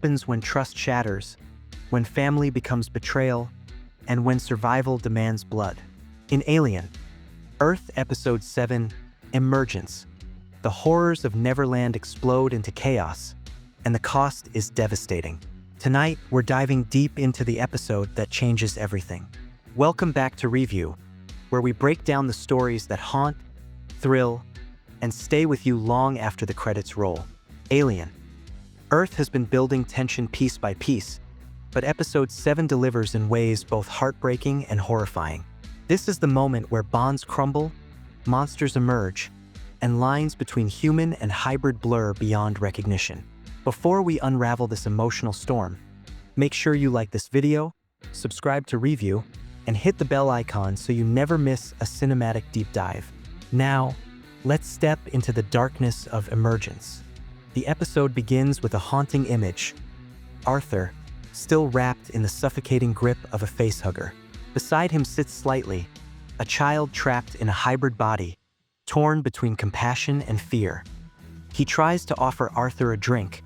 happens when trust shatters, when family becomes betrayal, and when survival demands blood. In Alien, Earth Episode 7, Emergence, the horrors of Neverland explode into chaos, and the cost is devastating. Tonight, we're diving deep into the episode that changes everything. Welcome back to Review, where we break down the stories that haunt, thrill, and stay with you long after the credits roll. Alien. Earth has been building tension piece by piece, but Episode 7 delivers in ways both heartbreaking and horrifying. This is the moment where bonds crumble, monsters emerge, and lines between human and hybrid blur beyond recognition. Before we unravel this emotional storm, make sure you like this video, subscribe to Review, and hit the bell icon so you never miss a cinematic deep dive. Now, let's step into the darkness of Emergence. The episode begins with a haunting image: Arthur, still wrapped in the suffocating grip of a facehugger. Beside him sits Slightly, a child trapped in a hybrid body, torn between compassion and fear. He tries to offer Arthur a drink,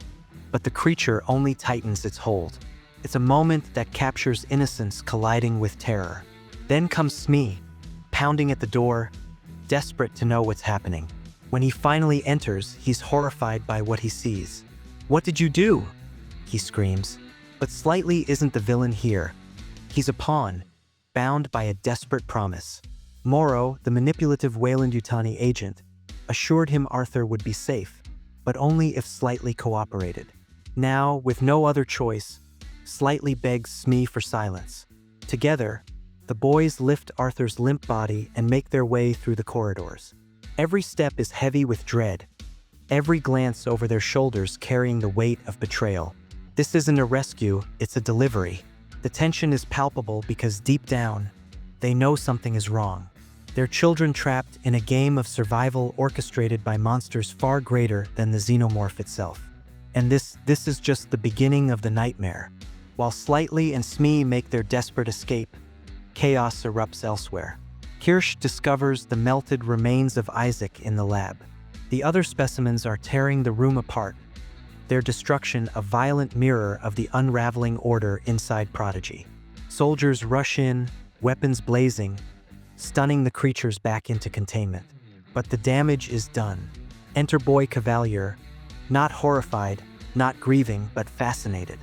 but the creature only tightens its hold. It's a moment that captures innocence colliding with terror. Then comes Smee, pounding at the door, desperate to know what's happening. When he finally enters, he's horrified by what he sees. "What did you do?" he screams. But Slightly isn't the villain here. He's a pawn, bound by a desperate promise. Morrow, the manipulative Weyland-Yutani agent, assured him Arthur would be safe, but only if Slightly cooperated. Now, with no other choice, Slightly begs Smee for silence. Together, the boys lift Arthur's limp body and make their way through the corridors. Every step is heavy with dread, every glance over their shoulders carrying the weight of betrayal. This isn't a rescue, it's a delivery. The tension is palpable because deep down, they know something is wrong. They're children trapped in a game of survival orchestrated by monsters far greater than the Xenomorph itself. And this is just the beginning of the nightmare. While Slightly and Smee make their desperate escape, chaos erupts elsewhere. Kirsch discovers the melted remains of Isaac in the lab. The other specimens are tearing the room apart, their destruction a violent mirror of the unraveling order inside Prodigy. Soldiers rush in, weapons blazing, stunning the creatures back into containment. But the damage is done. Enter Boy Cavalier, not horrified, not grieving, but fascinated.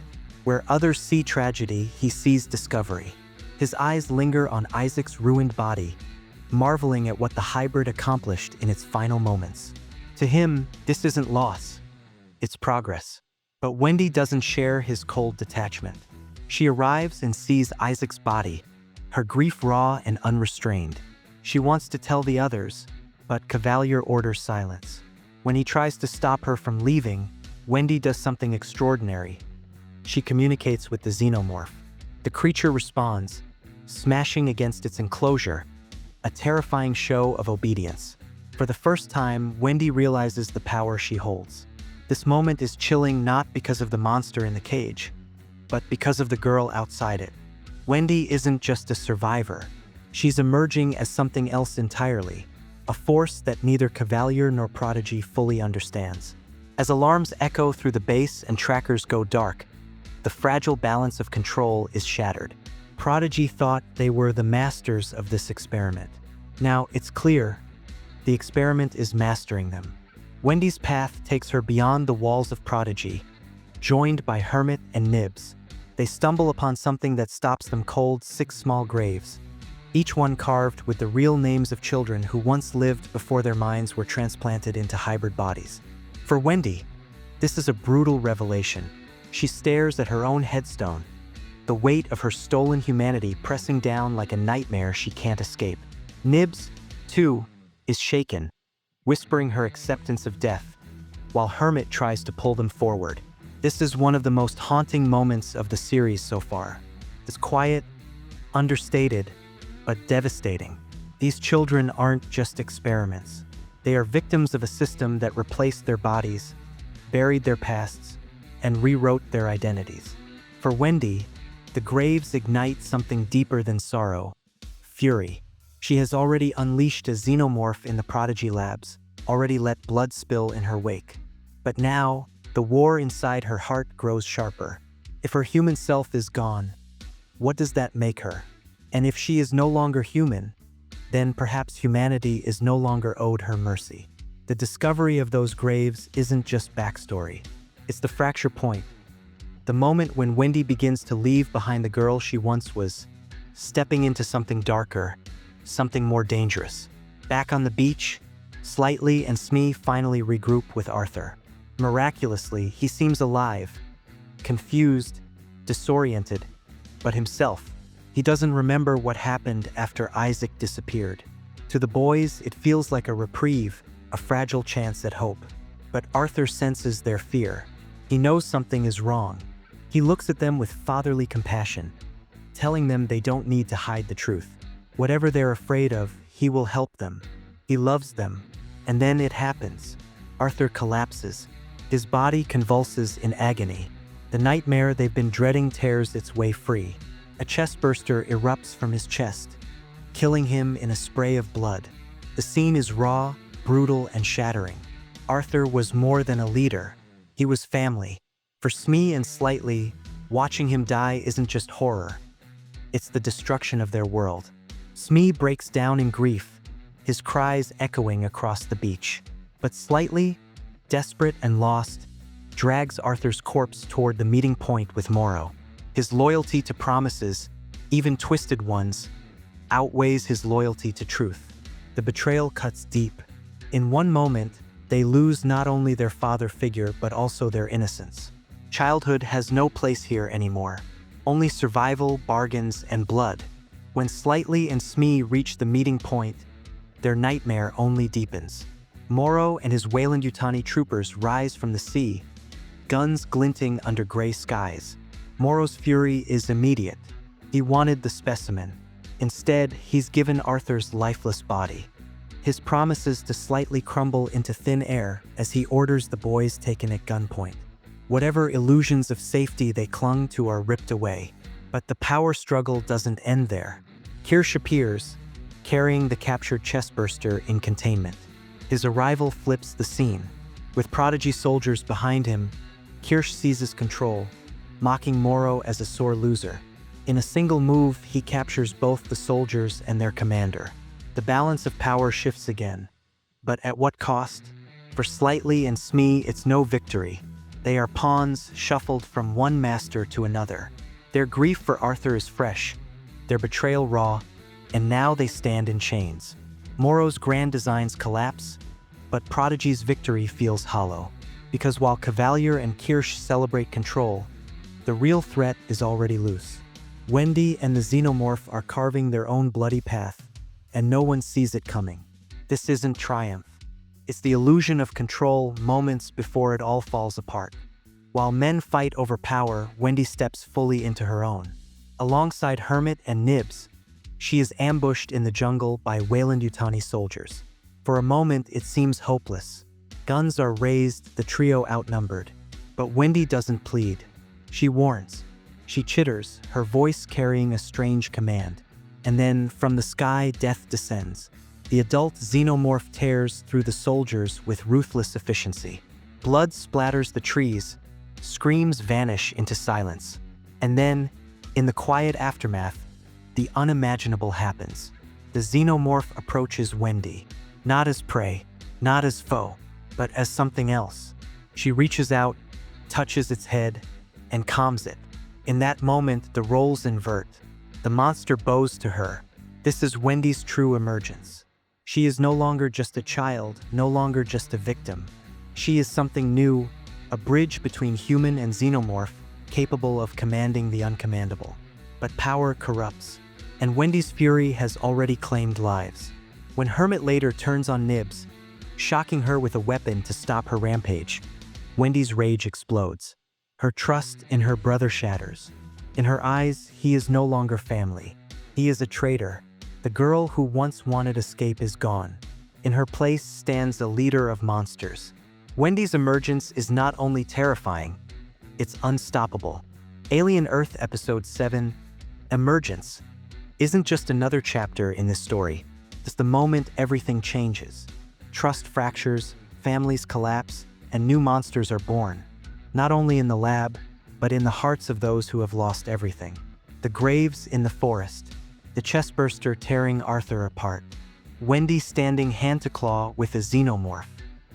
Where others see tragedy, he sees discovery. His eyes linger on Isaac's ruined body, marveling at what the hybrid accomplished in its final moments. To him, this isn't loss, it's progress. But Wendy doesn't share his cold detachment. She arrives and sees Isaac's body, her grief raw and unrestrained. She wants to tell the others, but Cavalier orders silence. When he tries to stop her from leaving, Wendy does something extraordinary. She communicates with the Xenomorph. The creature responds, smashing against its enclosure, a terrifying show of obedience. For the first time, Wendy realizes the power she holds. This moment is chilling not because of the monster in the cage, but because of the girl outside it. Wendy isn't just a survivor. She's emerging as something else entirely, a force that neither Cavalier nor Prodigy fully understands. As alarms echo through the base and trackers go dark, the fragile balance of control is shattered. Prodigy thought they were the masters of this experiment. Now it's clear, the experiment is mastering them. Wendy's path takes her beyond the walls of Prodigy, joined by Hermit and Nibs. They stumble upon something that stops them cold: 6 small graves, each one carved with the real names of children who once lived before their minds were transplanted into hybrid bodies. For Wendy, this is a brutal revelation. She stares at her own headstone, the weight of her stolen humanity pressing down like a nightmare she can't escape. Nibs, too, is shaken, whispering her acceptance of death, while Hermit tries to pull them forward. This is one of the most haunting moments of the series so far. It's quiet, understated, but devastating. These children aren't just experiments. They are victims of a system that replaced their bodies, buried their pasts, and rewrote their identities. For Wendy, the graves ignite something deeper than sorrow: fury. She has already unleashed a Xenomorph in the Prodigy labs, already let blood spill in her wake. But now, The war inside her heart grows sharper. If her human self is gone, what does that make her? And if she is no longer human, then perhaps humanity is no longer owed her mercy. The discovery of those graves isn't just backstory. It's the fracture point. The moment when Wendy begins to leave behind the girl she once was, stepping into something darker, something more dangerous. Back on the beach, Slightly and Smee finally regroup with Arthur. Miraculously, he seems alive, confused, disoriented, but himself. He doesn't remember what happened after Isaac disappeared. To the boys, it feels like a reprieve, a fragile chance at hope. But Arthur senses their fear. He knows something is wrong. He looks at them with fatherly compassion, telling them they don't need to hide the truth. Whatever they're afraid of, he will help them. He loves them. And then it happens. Arthur collapses. His body convulses in agony. The nightmare they've been dreading tears its way free. A chestburster erupts from his chest, killing him in a spray of blood. The scene is raw, brutal, and shattering. Arthur was more than a leader. He was family. For Smee and Slightly, watching him die isn't just horror. It's the destruction of their world. Smee breaks down in grief, his cries echoing across the beach. But Slightly, desperate and lost, drags Arthur's corpse toward the meeting point with Morrow. His loyalty to promises, even twisted ones, outweighs his loyalty to truth. The betrayal cuts deep. In one moment, they lose not only their father figure but also their innocence. Childhood has no place here anymore. Only survival, bargains, and blood. When Slightly and Smee reach the meeting point, their nightmare only deepens. Morrow and his Weyland-Yutani troopers rise from the sea, guns glinting under gray skies. Morrow's fury is immediate. He wanted the specimen. Instead, he's given Arthur's lifeless body. His promises to Slightly crumble into thin air as he orders the boys taken at gunpoint. Whatever illusions of safety they clung to are ripped away. But the power struggle doesn't end there. Kirsch appears, carrying the captured chestburster in containment. His arrival flips the scene. With Prodigy soldiers behind him, Kirsch seizes control, mocking Morrow as a sore loser. In a single move, he captures both the soldiers and their commander. The balance of power shifts again. But at what cost? For Slightly and Smee, it's no victory. They are pawns shuffled from one master to another. Their grief for Arthur is fresh, their betrayal raw, and now they stand in chains. Morrow's grand designs collapse, but Prodigy's victory feels hollow. Because while Cavalier and Kirsch celebrate control, the real threat is already loose. Wendy and the Xenomorph are carving their own bloody path, and no one sees it coming. This isn't triumph. It's the illusion of control moments before it all falls apart. While men fight over power, Wendy steps fully into her own. Alongside Hermit and Nibs, she is ambushed in the jungle by Weyland-Yutani soldiers. For a moment, it seems hopeless. Guns are raised, the trio outnumbered. But Wendy doesn't plead. She warns. She chitters, her voice carrying a strange command. And then, from the sky, death descends. The adult Xenomorph tears through the soldiers with ruthless efficiency. Blood splatters the trees, screams vanish into silence. And then, in the quiet aftermath, the unimaginable happens. The Xenomorph approaches Wendy, not as prey, not as foe, but as something else. She reaches out, touches its head, and calms it. In that moment, the roles invert. The monster bows to her. This is Wendy's true emergence. She is no longer just a child, no longer just a victim. She is something new, a bridge between human and Xenomorph, capable of commanding the uncommandable. But power corrupts, and Wendy's fury has already claimed lives. When Hermit later turns on Nibs, shocking her with a weapon to stop her rampage, Wendy's rage explodes. Her trust in her brother shatters. In her eyes, he is no longer family. He is a traitor. The girl who once wanted escape is gone. In her place stands a leader of monsters. Wendy's emergence is not only terrifying, it's unstoppable. Alien Earth Episode 7, Emergence, isn't just another chapter in this story. It's the moment everything changes. Trust fractures, families collapse, and new monsters are born. not only in the lab, but in the hearts of those who have lost everything. The graves in the forest, the chestburster tearing Arthur apart, Wendy standing hand to claw with a xenomorph.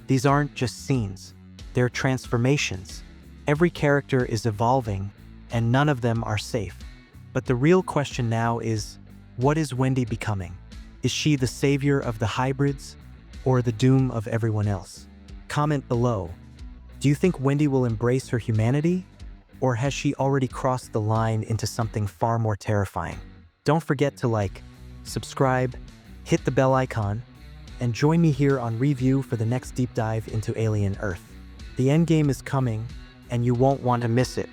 These aren't just scenes, they're transformations. Every character is evolving, and none of them are safe. But the real question now is, what is Wendy becoming? Is she the savior of the hybrids, or the doom of everyone else? Comment below. Do you think Wendy will embrace her humanity, or has she already crossed the line into something far more terrifying? Don't forget to like, subscribe, hit the bell icon, and join me here on Review for the next deep dive into Alien Earth. The endgame is coming, and you won't want to miss it.